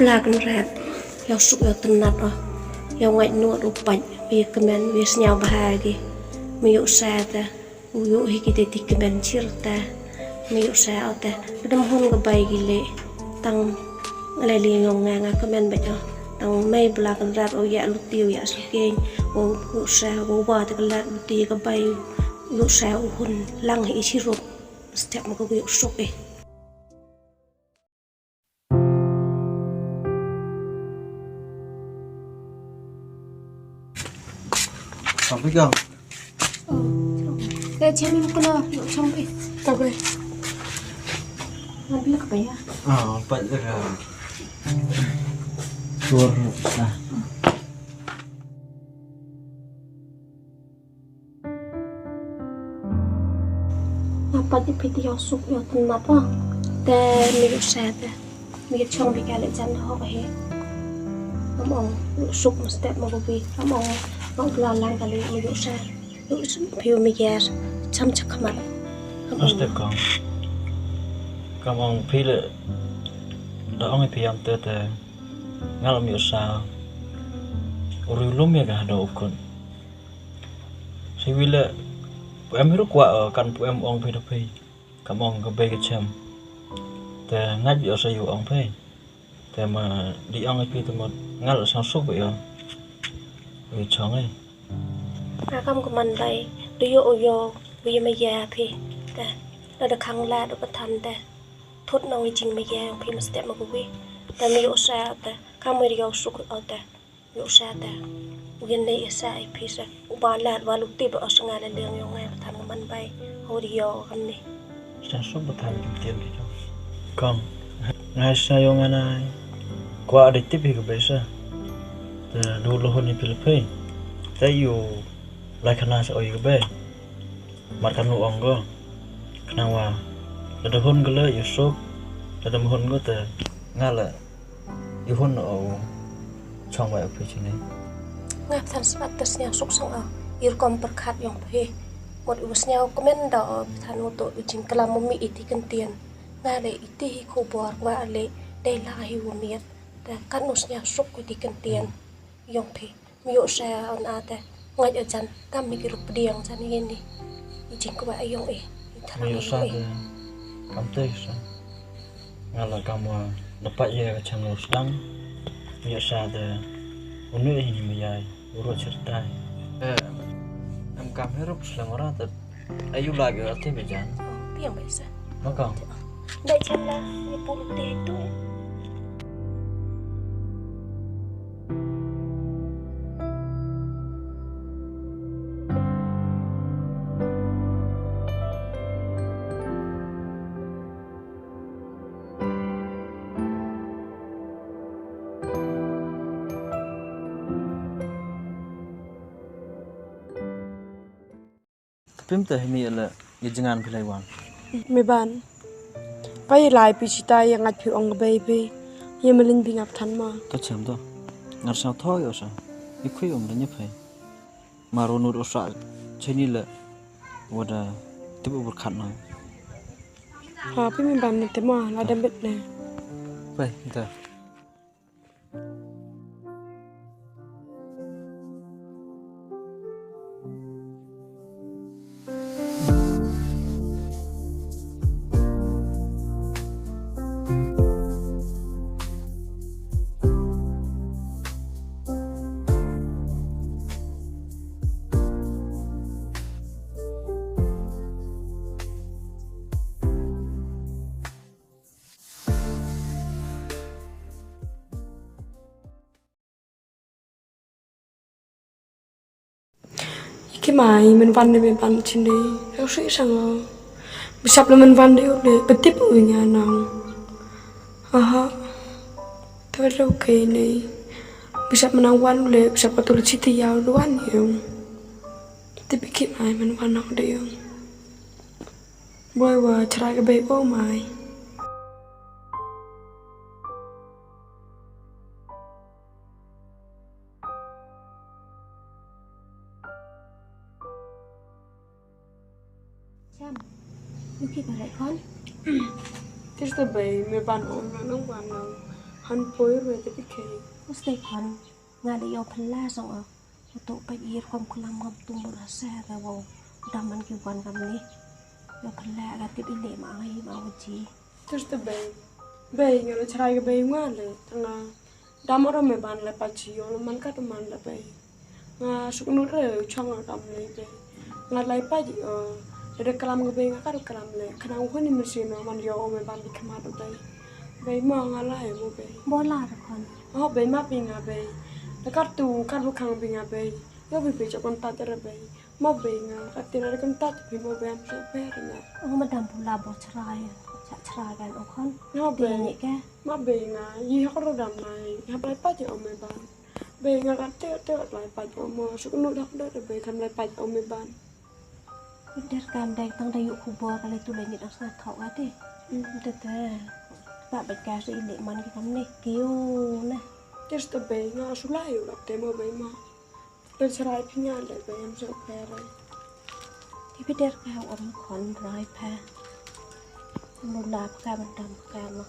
black and red. Your soup, your tomato, your white note of bite, we commend with snail bahagi. Me you say that, you hiki de commend chirta. Me you say out there, but I'm hung a baggy tang lady young man, I commend better. Tang may black and red or yet look deal as again, or you say, or what a lad would dig a bay, you say, who lang is hero. Stepមកវាសុកឯង Xong biết không? Để xem mình có nào được xong đi. Tao về. Nó biết cái à? Vậy là chua à. Apa di piti yo sup yo tomat ah. Te mi yo sa te. Mi chong bi kale jan ho ka he. Among sup mesti mo bi. Among ngọc la lang kali mi yo sa. Yo piu mi gas cham chak khamat. Mesti kong. Kamong pile da ong pi am te te ngal mi yo sa. Uru lum ya ga do ukun. Si wile em hiểu qua ở căn của em ông phi phi cảm ơn cái bê cái chém thì ngay giờ sẽ dùng ông phi thì mà đi ông phi thì một ngay là sản xuất vậy không vì chọn ấy à không của mình đây đi vô vì mà già phi ta nó được khăng la được bất thành ta thốt nông chính mà già phi mà step mà cũng biết ta mi vô sa ta không mới vô suốt ở ta vô sa ta viên này sai phi sa ba lạt và lúc tiếp ở sang ngày là đường yêu ngày thành của mình bay hồi đi vô con này sản xuất bất thành tiền gì không còn ngày sau yêu ngày này qua đi tiếp thì cái bây giờ đủ lâu hơn đi Philippines tại yêu lại khả năng sẽ ở cái bây mặt khả năng ông có khả năng là được hơn cái lợi yêu số là được hơn có thể ngay là yêu hơn ở trong vậy ở phía trên này ngap thành sắp tới nhà súc sang ở ir kom perkat yang phe một usnya komen da thành một tổ chính kalam mi iti kan tiền nga le iti khu bor wa le dei la hi wo miet ta kan usnya suk ku ti kan tiền yang phe mi yo sa on ate ngai ở chan kam mi ki rup diang chan yen ni chính ko ba ayong e mi yo sa kam te sa nga la kam dapat ye chang lo sedang mi yo sa de unu ini mi yai urut cerita em cảm thấy rất là ngon thật ai yêu lại cái thế bây giờ tiếng bây giờ nó còn đây chân là bộ tê tu phim teh ini là cái jangan pilih wan me ban pai lai pi chita yang ngat phi ong baby ye melin bing ap than ma ta chém to ngar sao thôi ở sao đi khuy om đánh phải mà rồi nốt ở sao trên này là vada tiếp tục khăn nào ha pi me ban te ma la dam bet ne vậy ta cái mày mình văn để mình văn trên đây nó sẽ sang sắp là mình văn đấy để bật tiếp ở nhà nào ha thôi là ok này sắp mình ăn văn để sắp có tôi chỉ thì giàu đồ ăn nhiều tiếp cái mày mình văn học đấy bơi vào try cái bể bao mày khi mà lại con cái gì vậy mẹ bạn ôm nó lúc bạn nào han poi rồi thì bị kề Mesti kan ngada yo pala song untuk pagi kom kelam ngam tumur asa rawo daman ki wan kam ni yo pala ga tip ile ma ai ma uji terus tuh bay ngalo cerai ke bay ngale tengah damar me ban le pachi yo man ka to man le bay nga suk nu re chang kam le bay nga lai pachi để kelam ke bay nga ka to kelam le kana ko ni mesin man yo me ban di kama to bay ma nga lai mo bay bola kan bay ma pinga bay le ka tu ka lu khang pinga bay yo bi cho kon ta tere bay ma bay nga ka tere kon ta bi mo bay am so pe na ma dam pula bo cerai kan kan no bay ni ke ma bay nga yi ha ro dam nai ha lai pachi o me ban bay nga ka te lai pachi o mo suk nu dak de bay tham lai pachi o me ban der kam dai tang dai yu khu bo ka le tu le ni dak sa thau ga ti te ba ba ka se ile man ki kam ni kiu na terus tuh bay nga su lai yo dak te mo bay maเป็นสลายพิญญาเลยไปยังเสือแพรเลย ที่พี่เด็กเขาอมขอนร้อยแพรมูลาพกามันดำพกาเนาะ